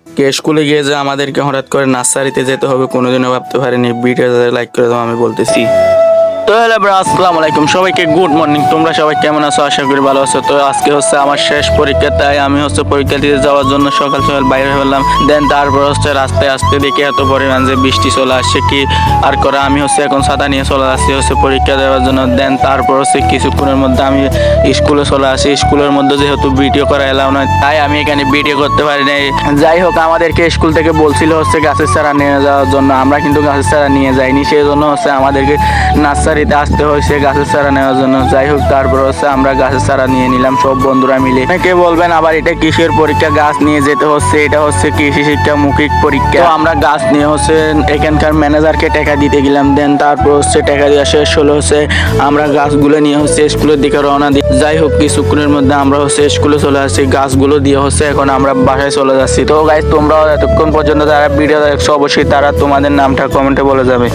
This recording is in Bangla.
কে স্কুলে গিয়ে যে আমাদেরকে হঠাৎ করে নার্সারিতে যেতে হবে কোনোদিনও ভাবতে পারিনি। ভিডিওটা লাইক করে দাও, আমি বলতেছি। তো হ্যালো ব্রা, আসসালামু আলাইকুম, সবাইকে গুড মর্নিং। তোমরা সবাই কেমন আছো? আশা করি ভালো আছো। তো আজকে হচ্ছে আমার শেষ পরীক্ষা, তাই আমি হচ্ছে পরীক্ষা দিতে যাওয়ার জন্য সকাল সকাল বাইরে হলাম। দেন তারপর হচ্ছে রাস্তায় আসতে দেখি এত পরিমাণ যে বৃষ্টি চলে আসছে, কি আর করা, আমি হচ্ছে এখন ছাতা নিয়ে চলে আসছি হচ্ছে পরীক্ষা দেওয়ার জন্য। দেন তারপর হচ্ছে কিছুক্ষণের মধ্যে আমি স্কুলে চলে আসি। স্কুলের মধ্যে যেহেতু ভিডিও করা এলাও নয়, তাই আমি এখানে ভিডিও করতে পারি নাই। যাই হোক, আমাদেরকে স্কুল থেকে বলছিল হচ্ছে গাছের চারা নিয়ে যাওয়ার জন্য, আমরা কিন্তু গাছের চারা নিয়ে যাইনি, সেই জন্য হচ্ছে আমাদেরকে নার্সারিতে আসতে হয়েছে গাছের চারা নেওয়ার জন্য। যাই হোক, তারপর হচ্ছে আমরা গাছের চারা নিয়ে নিলাম সব বন্ধুরা মিলে। কে বলবেন আবার এটা কিসের পরীক্ষা, গাছ নিয়ে যেতে হচ্ছে, এটা হচ্ছে কৃষি শিক্ষা মৌখিক পরীক্ষা। তো আমরা গাছ নিয়ে হচ্ছে এখানকার ম্যানেজারকে টাকা দিতে গেলাম। দেন তারপর হচ্ছে টাকা দেওয়া শেষ হলো হচ্ছে আমরা গাছগুলো নিয়ে হচ্ছে স্কুলের দিকে রওনা দিই। যাই হোক, কিছুক্ষণের মধ্যে আমরা হচ্ছে স্কুলে চলে আসছি, গাছগুলো দিয়ে হচ্ছে এখন আমরা বাসায় চলে যাচ্ছি। তো গাইস, তোমরাও এতক্ষণ পর্যন্ত যারা ভিডিও দেখছো অবশ্যই তারা তোমাদের নামটা কমেন্টে বলে যাবে।